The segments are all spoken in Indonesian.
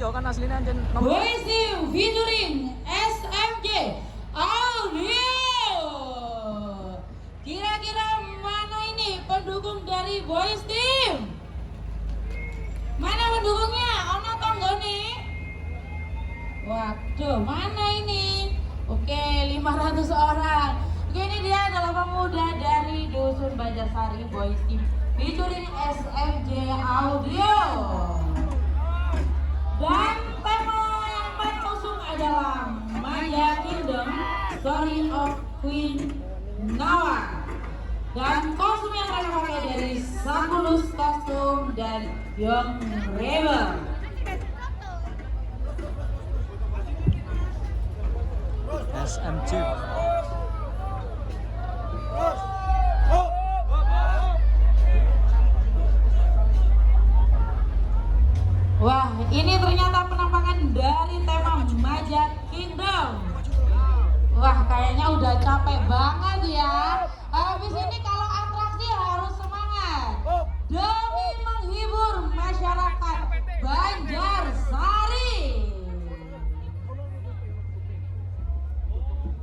iya kan aslinya anjen nomor. Boys Team featuring SMJ Audio. Kira-kira mana ini pendukung dari Boys Team? Mana pendukungnya? Ono tonggone? Waduh, mana ini? Oke, 500 orang. Oke, ini dia adalah pemuda dari Dusun Banjarsari Boys Team featuring SMJ Audio. Dan tema yang mereka usung adalah Maya Kingdom, Story of Queen Nawa. Dan kostum yang mereka pakai dari Sakulus Kostum dan Young Rebel. SMG. Wah, ini ternyata penampakan dari tema Magic Kingdom. Wah, kayaknya udah capek banget ya. Habis ini kalau atraksi harus semangat demi menghibur masyarakat Banjarsari.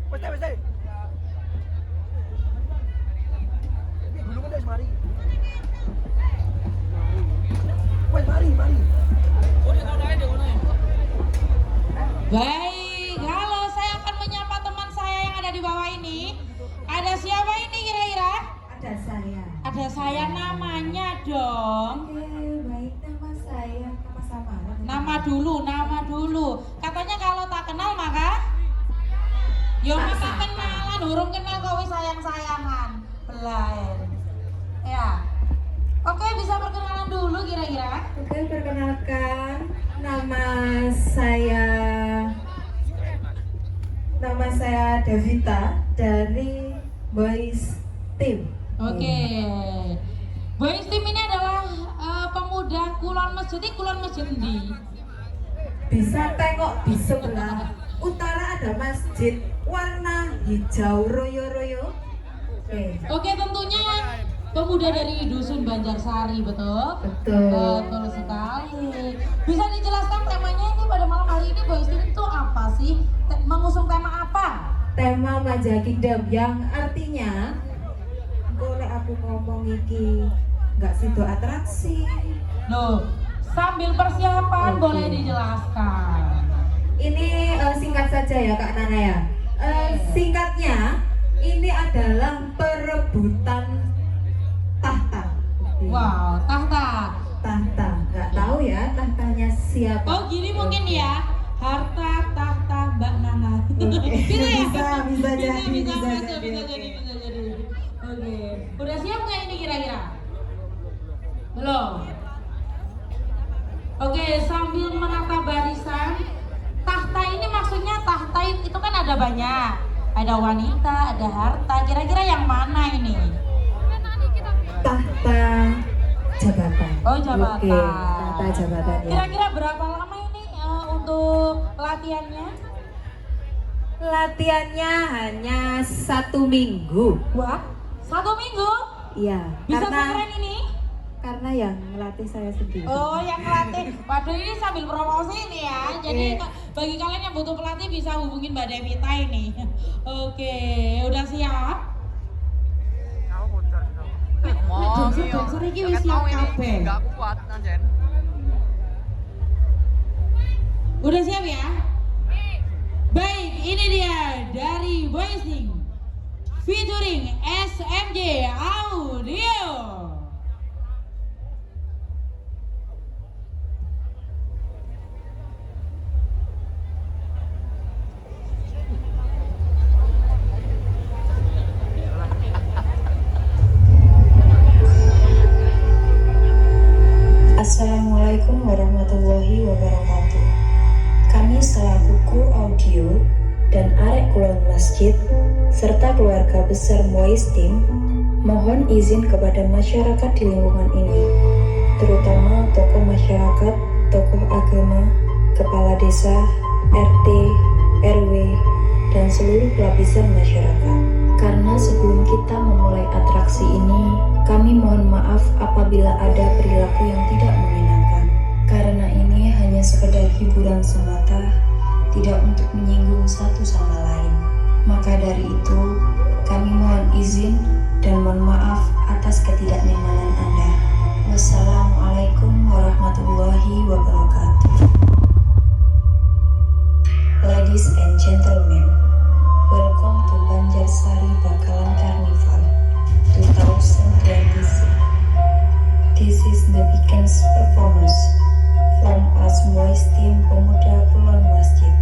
Pasti. Belum ada mari. Mari. Baik, halo, saya akan menyapa teman saya yang ada di bawah ini. Ada siapa ini kira-kira? Ada saya. Ada saya, namanya dong. Oke, baik, nama saya nama samaran. Nama dulu. Katanya kalau tak kenal maka yo maka kenalan, urung kenal kau wis sayang-sayangan. Belain. Ya. Oke, bisa perkenalan dulu kira-kira? Oke, perkenalkan, nama saya Devita dari Boys Team. Oke. Boys Team ini adalah pemuda Kulon Masjid. Ini Kulon Masjid di. Bisa tengok di sebelah utara ada masjid warna hijau royo-royo. Oke, tentunya pemuda dari Dusun Banjarsari, betul? Betul sekali. Bisa dijelaskan temanya ini pada malam hari ini Boys Team itu apa sih? Mengusung tema apa? Tema Magic Kingdom yang artinya boleh aku ngomong iki nggak situ atraksi. Loh, sambil persiapan Oke. boleh dijelaskan. Ini singkat saja ya Kak Nana ya. Singkatnya ini adalah perebutan tahta. Wow, tahta. Nggak tahu ya tahtanya siapa. Oh gini mungkin ya, harta tahta Mbak Nana. Gitu ya? Bisa jadi. Bisa jadi. Oke, udah siap nggak ini kira-kira? Belum. Oke, sambil menata barisan, tahta ini maksudnya tahta itu kan ada banyak, ada wanita, ada harta. Kira-kira yang mana ini? Tahta jabatan. Oh, jabatan. Oke, tahta jabatan ya. Kira-kira berapa lama ini untuk latihannya? Latihannya hanya 1 minggu. Wah, 1 minggu? Iya. Bisa sekeren ini? Karena yang melatih saya sendiri. Oh, yang melatih. Waduh, ini sambil promosi ini ya. Jadi bagi kalian yang butuh pelatih bisa hubungin Mbak Devita ini. Oke, udah siap? Dancer iki wis siap kabeh. Enggak kuat anjen. Udah siap ya? Baik, ini dia dari Boys Team featuring SMJ Audio. Assalamualaikum warahmatullahi wabarakatuh. Kami selaku audio dan arek Kulon Masjid serta keluarga besar Boys Team mohon izin kepada masyarakat di lingkungan ini, terutama tokoh masyarakat, tokoh agama, kepala desa, RT, RW, dan seluruh lapisan masyarakat. Karena sebelum kita memulai atraksi ini, kami mohon maaf apabila ada perilaku yang tidak menyenangkan. Karena ini hanya sekedar hiburan semata, tidak untuk menyinggung satu sama lain. Maka dari itu, kami mohon izin dan mohon maaf atas ketidaknyamanan Anda. Wassalamualaikum warahmatullahi wabarakatuh. Ladies and gentlemen, welcome to Banjarsari Bakalan Carnival 2026. This is the weekend's performance from Asmois Team Pemuda Kulon Masjid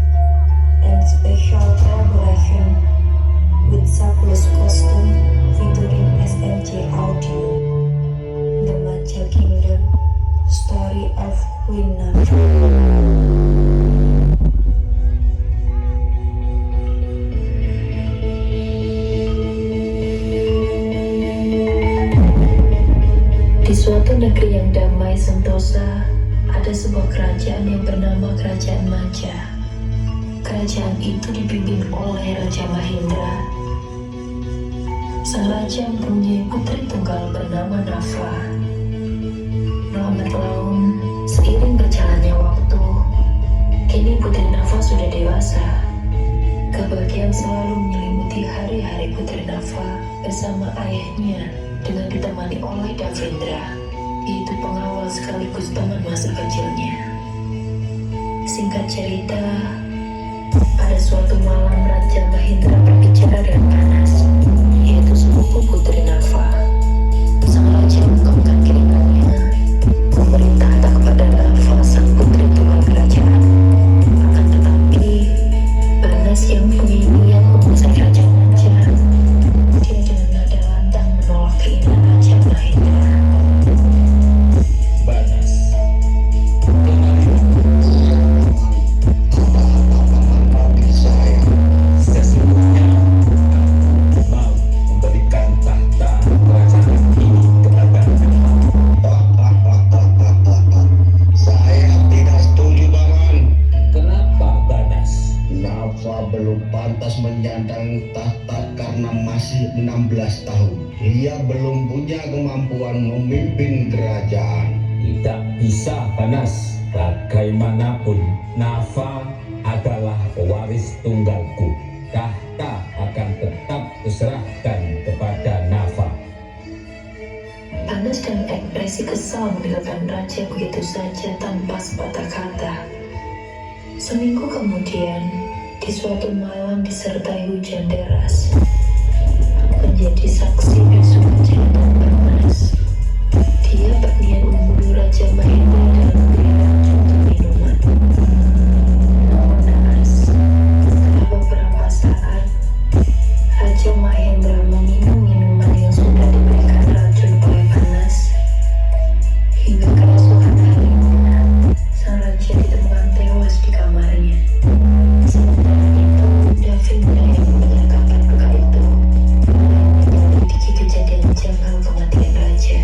and special collaboration with Sakulus Costume featuring SMC Audio. The Maja Kingdom, Story of Queen Nafa. Di suatu negeri yang damai sentosa, ada sebuah kerajaan yang bernama Kerajaan Maja. Kerajaan itu dipimpin oleh Raja Mahendra. Sang raja mempunyai putri tunggal bernama Nafa. Lambat laun, seiring berjalannya waktu, kini putri Nafa sudah dewasa. Kebahagiaan selalu menyelimuti hari-hari putri Nafa bersama ayahnya dengan ditemani oleh Davendra, yaitu pengawal sekaligus teman masa kecilnya. Singkat cerita, pada suatu malam Raja Mahendra berbicara dengan panas, yaitu sepupu putri Nafa. Sang raja mengangkat keringatnya, memerintahkan kepada Nafa sang putri tunggal kerajaan. Akan tetapi, Banas yang mempunyai niat menguasai kerajaan Maja, dia dengan nada lantang menolak keinginan Raja Mahendra. Banas, sesungguhnya mau memberikan tahta kerajaan ini kepadamu. Saya tidak setuju, Paman. Kenapa, Banas? Nafa belum pantas menyandang tahta karena masih 16 tahun. Ia belum punya kemampuan memimpin kerajaan. Tidak bisa, Banas. Bagaimanapun, Nafa adalah pewaris tunggalku. Tahta akan tetap kuserahkan kepada Nafa. Panas dan ekspresi kesal meninggalkan raja begitu saja tanpa sepatah kata. Seminggu kemudian, di suatu malam disertai hujan deras, aku menjadi saksi bisu kejahatan Panas. Dia berniat membunuh Raja Mahendra dalam memberi racun untuk minuman. Namun naas, setelah beberapa saat, Raja Mahendra meminum minuman yang sudah diberikan racun oleh Panas. Hingga keesokan harinya, sang raja ditemukan tewas di kamarnya. Sementara itu, Davendra yang mendengar kabar duka itu mulai menyelidiki kejadian janggal kematian raja.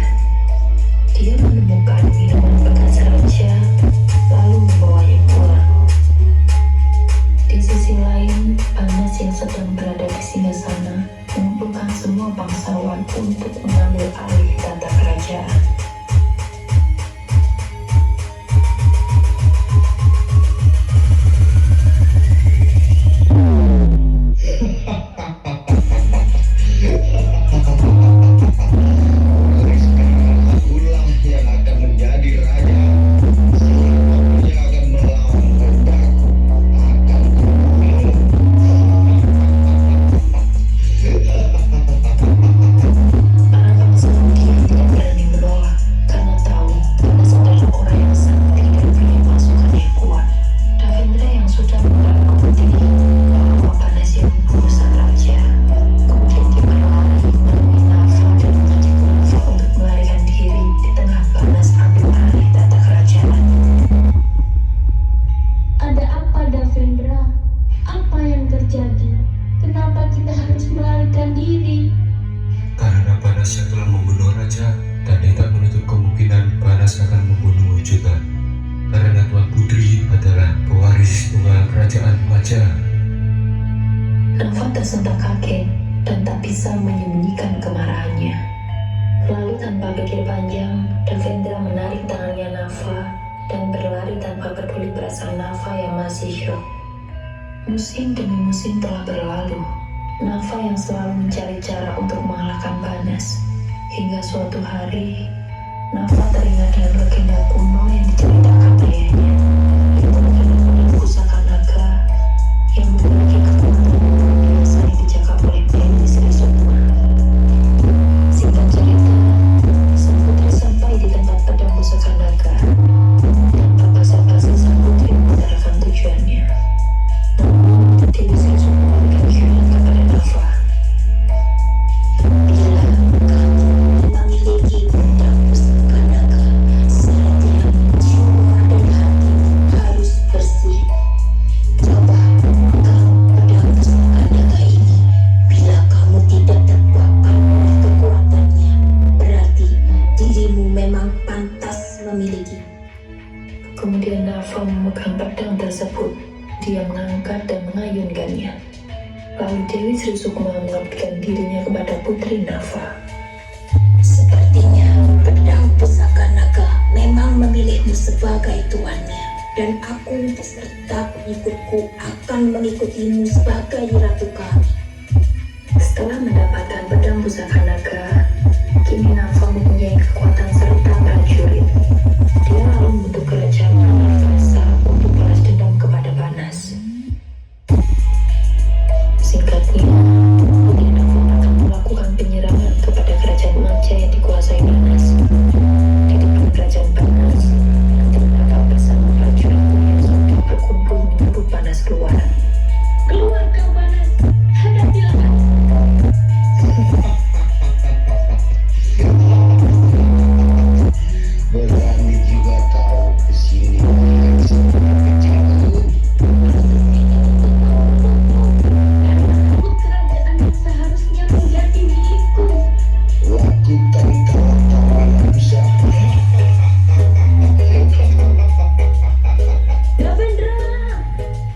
Dia menemukan minuman bekas raja, lalu membawanya pulang. Di sisi lain, Panas yang sedang berada di singgasana mengumpulkan semua bangsawan untuk mengambil alih tata kerajaan. Mulai sekarang akulah yang akan menjadi raja. Siapapun yang akan melawan kehendakku akan kubunuh. Para bangsawan dia tidak berani menolak karena tahu Panas adalah orang yang sangat tidak punya pasukan yang kuat. Davendra yang sudah mengaku berdiri bahwa Panas yang membunuh sang raja, kemudian dia berlari menemui Nafa dan mengajak Nafa untuk melarikan diri di tengah Panas ambil alih tata kerajaan. Ada apa, Davendra? Apa yang terjadi? Kenapa kita harus melarikan diri? Karena Panas yang telah membunuh raja, dan tidak menutup kemungkinan Panas akan membunuhmu juga. Karena Tuan Putri adalah pewaris tunggal kerajaan Maja. Nafa tersentak kaget dan tak bisa menyembunyikan kemarahannya. Lalu tanpa pikir panjang, Davendra menarik tangannya Nafa dan berlari tanpa peduli perasaan Nafa yang masih syok. Musim demi musim telah berlalu. Nafa yang selalu mencari cara untuk mengalahkan Banas. Hingga suatu hari, Nafa teringat dengan legenda kuno yang diceritakan ayahnya. Itu adalah pusaka naga yang memiliki kekuatan yang biasa dijaga oleh Dewi Sri Sukma. Singkat cerita, sang putri sampai di tempat pedang pusaka naga. Tanpa basa-basi sang putri mengutarakan tujuannya. Namun, Dewi Sri Sukma memberikan syarat kepada Nafa. Bila kamu memiliki pedang pusaka naga, syaratnya jiwa dan hati harus bersih. Coba pegang pedang pusaka naga ini. Bila kamu tidak terbakar oleh kekuatannya, berarti dirimu memang pantas memiliki. Kemudian Nafa memegang pedang tersebut. Dia mengangkat dan mengayunkannya. Lalu Dewi Sri Sukma mengabdikan dirinya kepada putri Nafa. Sepertinya pedang pusaka naga memang memilihmu sebagai tuannya, dan aku beserta pengikutku akan mengikutimu sebagai ratu kami. Setelah mendapatkan pedang pusaka naga, kini Nafa mempunyai kekuatan serta prajurit. Dia lalu membentuk kerajaan Anarkasa untuk balas dendam kepada Banas. Singkatnya, putri Nafa akan melakukan penyerangan kepada kerajaan Maja yang dikuasai Banas. Di depan kerajaan Banas, nanti Nafa bersama prajuritnya yang sudah berkumpul menyambut Banas keluar. Keluar kau Banas, hadapilah aku. Berani juga kau kesini dengan sebuah kecilku. Merebut kerajaan yang seharusnya menjadi milikku. Lakukan kawan-kawan bisa. Devendra,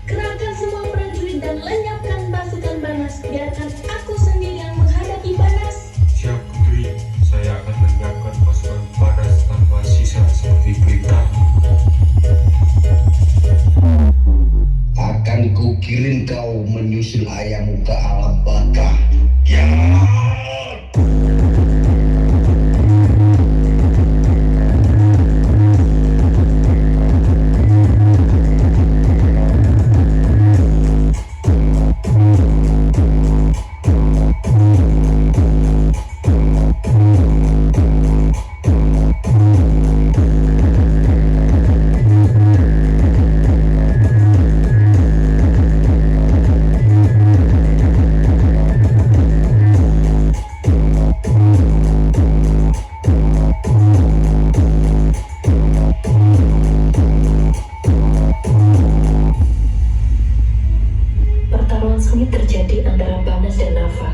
kerahkan semua prajurit dan lenyapkan pasukan Banas. Biarkan aku sendiri yang menghadapi Banas. Siap Putri, saya akan menyiapkan pasukan Banas tanpa sisa seperti perintah. Akan kukirim kau menyusul ayahmu ke alam baka. Ya. Pertarungan sengit terjadi antara Banas dan Nafa.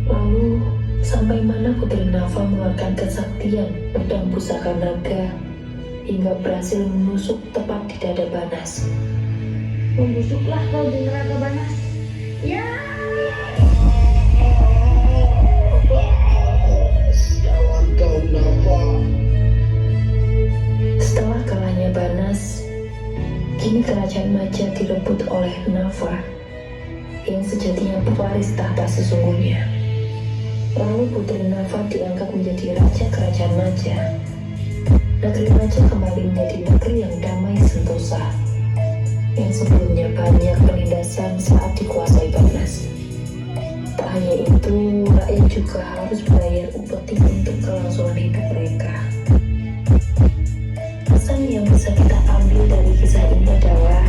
Lalu, sampai mana putri Nafa mengeluarkan kesaktian pedang pusaka naga hingga berhasil menusuk tepat di dada Banas. Membusuklah kau di neraka Banas. Ya. Sialan kau Nafa. Setelah kalahnya Banas, kini kerajaan Maja direbut oleh Nafa yang sejatinya pewaris tahta sesungguhnya. Lalu putri Nafa diangkat menjadi raja kerajaan Maja. Negeri Maja kembali menjadi negeri yang damai sentosa, yang sebelumnya banyak penindasan saat dikuasai Banas. Tak hanya itu, rakyat juga harus bayar upeti untuk kelangsungan hidup mereka. Pesan yang bisa kita ambil dari kisah ini adalah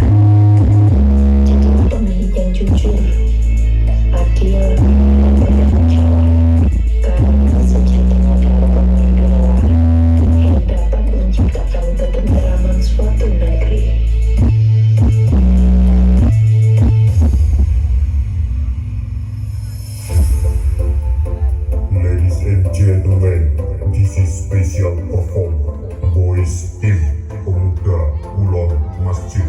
jadi pemilik yang jujur, adil, dan bertanggung jawab. Karena sejatinya adalah pemimpin yang dapat menciptakan ketentraman suatu negeri. Ladies and gentlemen, this is special perform Boys Team Pemuda Kulon Masjid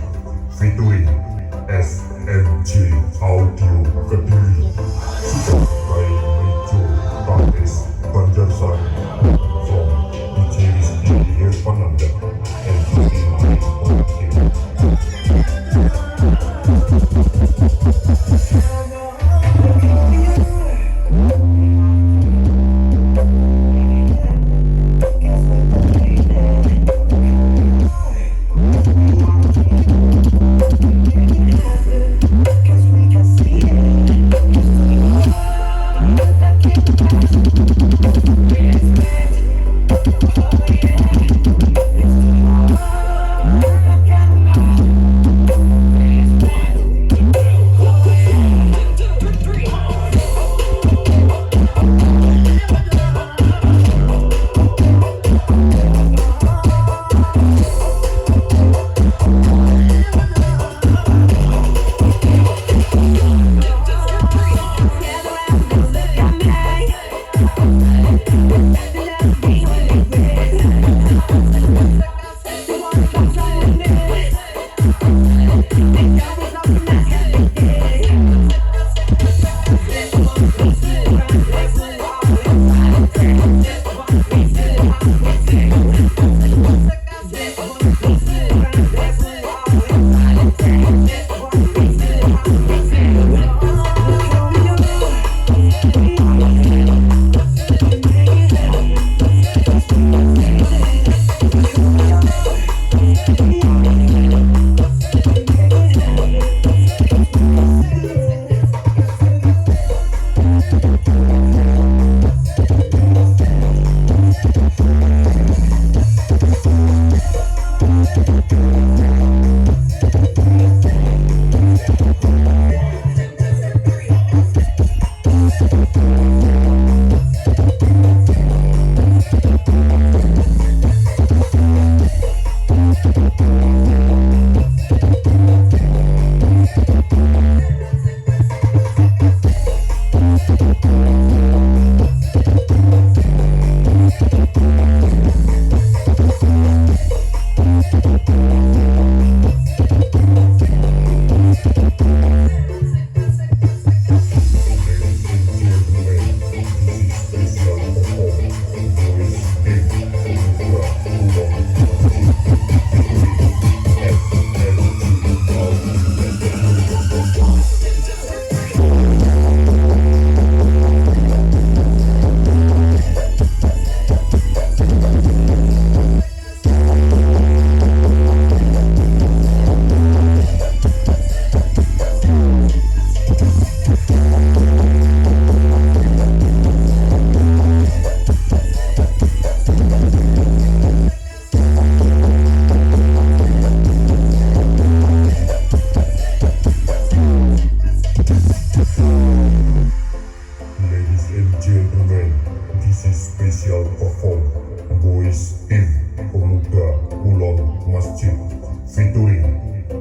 featuring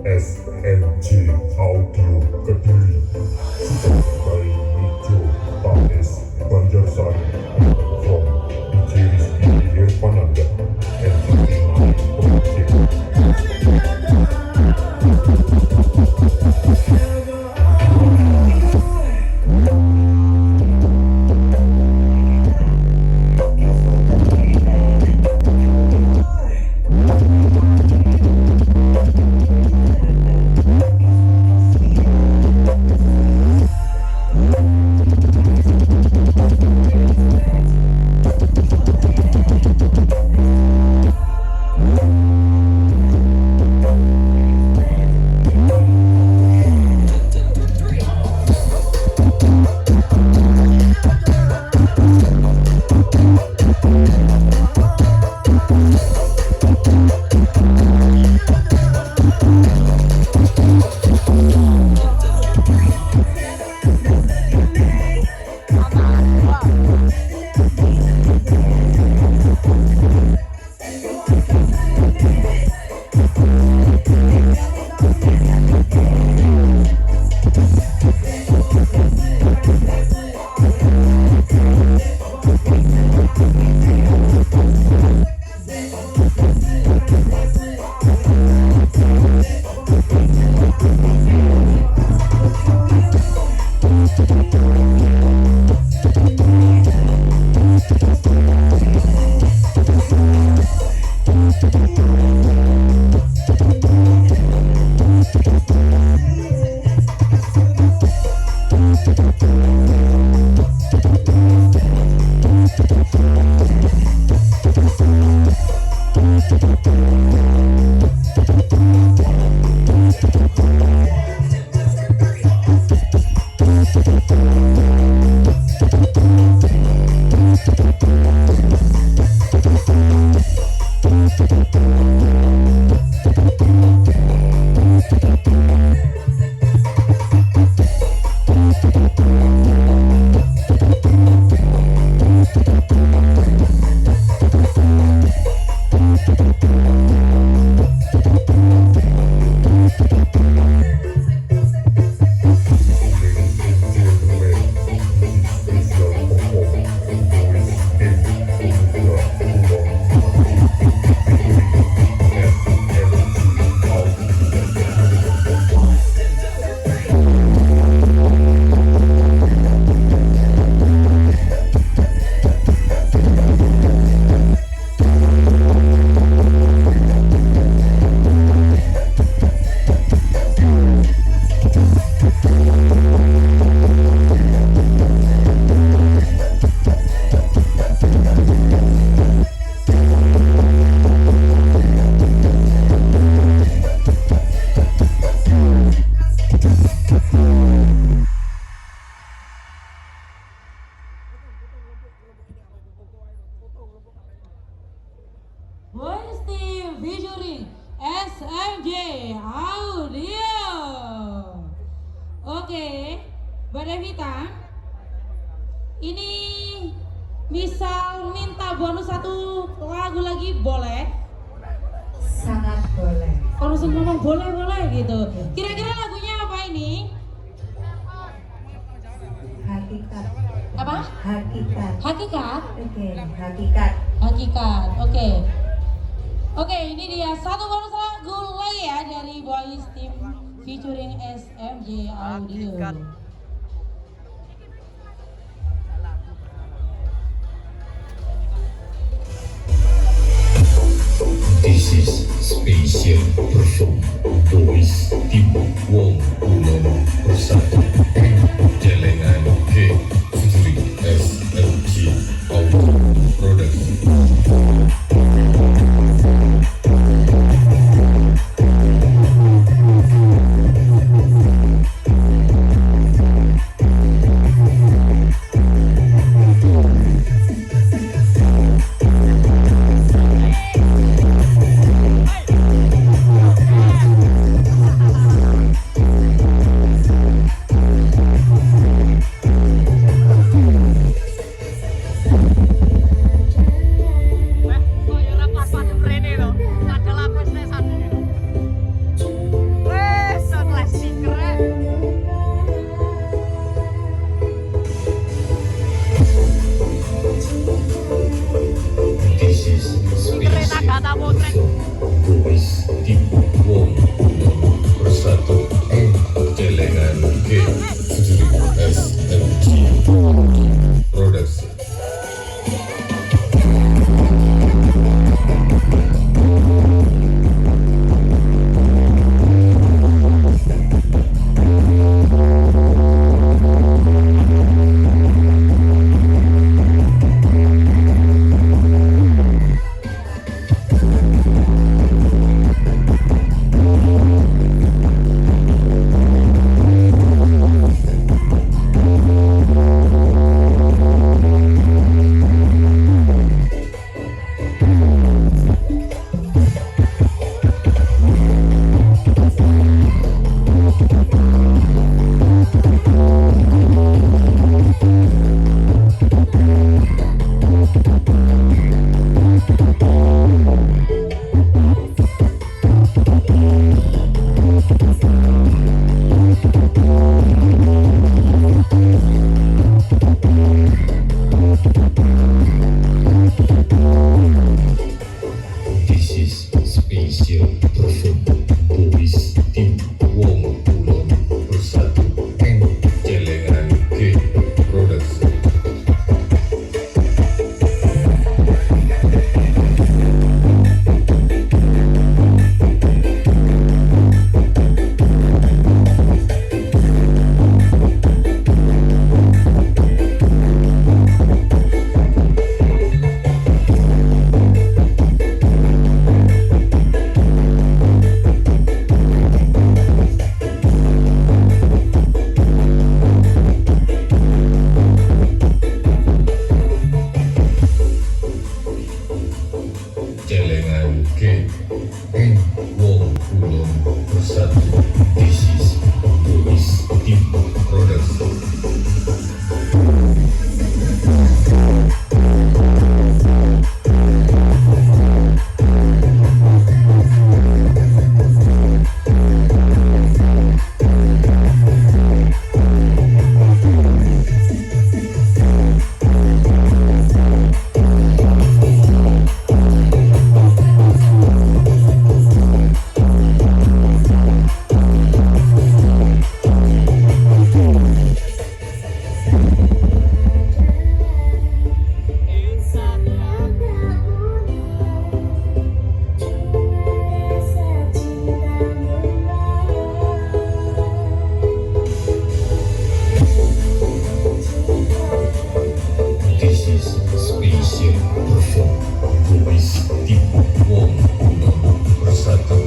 SMJ Audio Kediri, sung by Nijo Paes Banjarsari, from DJ Rizky Irfananda and Fatima Project. Voice Team featuring SMJ Audio. Oke, Mbak Devita, ini bisa minta bonus satu lagu lagi boleh? Sangat boleh. Kalau langsung ngomong boleh gitu. Kira-kira lagunya apa ini? Hakikat. Apa? Hakikat. Hakikat? Oke, hakikat. Hakikat. Oke, ini dia satu bonus lagu lagi ya dari Voice Team featuring SMJ Audio. This is special perform Voice Team Wong Kulon Bersatu Jelengan G featuring SMJ Audio Production. Wong Kulon Bersatu Celengan G SMG Production. Celengan G Wong Kulon Bersatu. This is Boys Team Production. Special Perform Boys Team Wong Kulon Bersatu.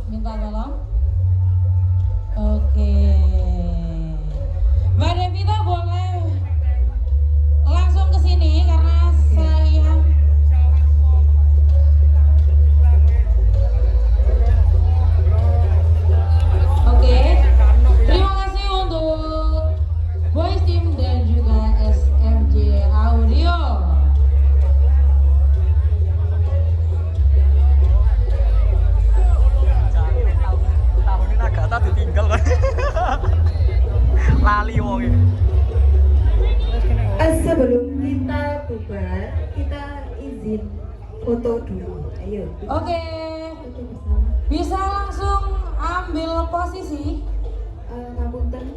minta tolong. Oke. Mbak Devita boleh langsung ke sini karena saya Oke. Terima kasih untuk Boys Team dan juga SMJ Audio. Tahun ini agak tak ditinggal kan. Lali wong ini. Sebelum kita bubar, kita izin foto dulu. Ayo. Oke. Foto bersama. Bisa langsung ambil posisi. Ngapunten,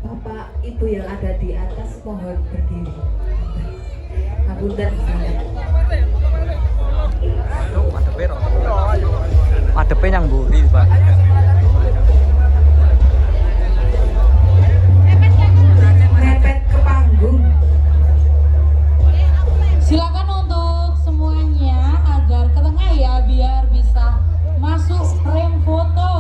Bapak Ibu yang ada di atas mohon berdiri. Ngapunten sangat. Madepnya yang buri, Pak. Mepet ke panggung. Silakan untuk semuanya agar ke tengah ya biar bisa masuk frame foto.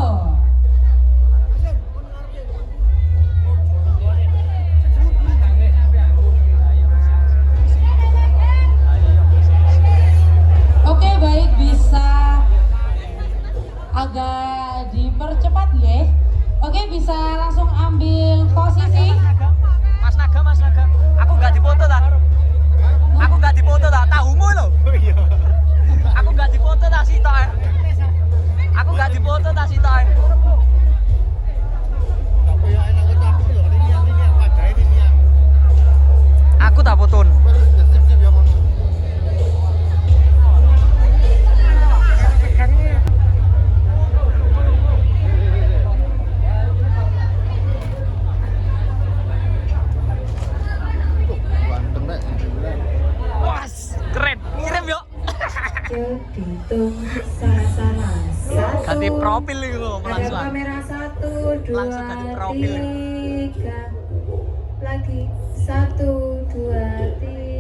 Oke, baik, bisa agak dipercepat ya. Oke, bisa langsung ambil posisi. Mas Naga. Aku nggak dipoto tak? Aku nggak dipoto tak? Tahumu loh. Aku nggak dipoto tak sih toh? Aku nggak dipoto tak sih toh? Aku tak foton. Was, keren. Kirim yuk. Dihitung sana-sana. Ganti profil itu Ada langsung. kamera 1, 2, Langsung ganti profil. 3. Lagi 1, 2, 3.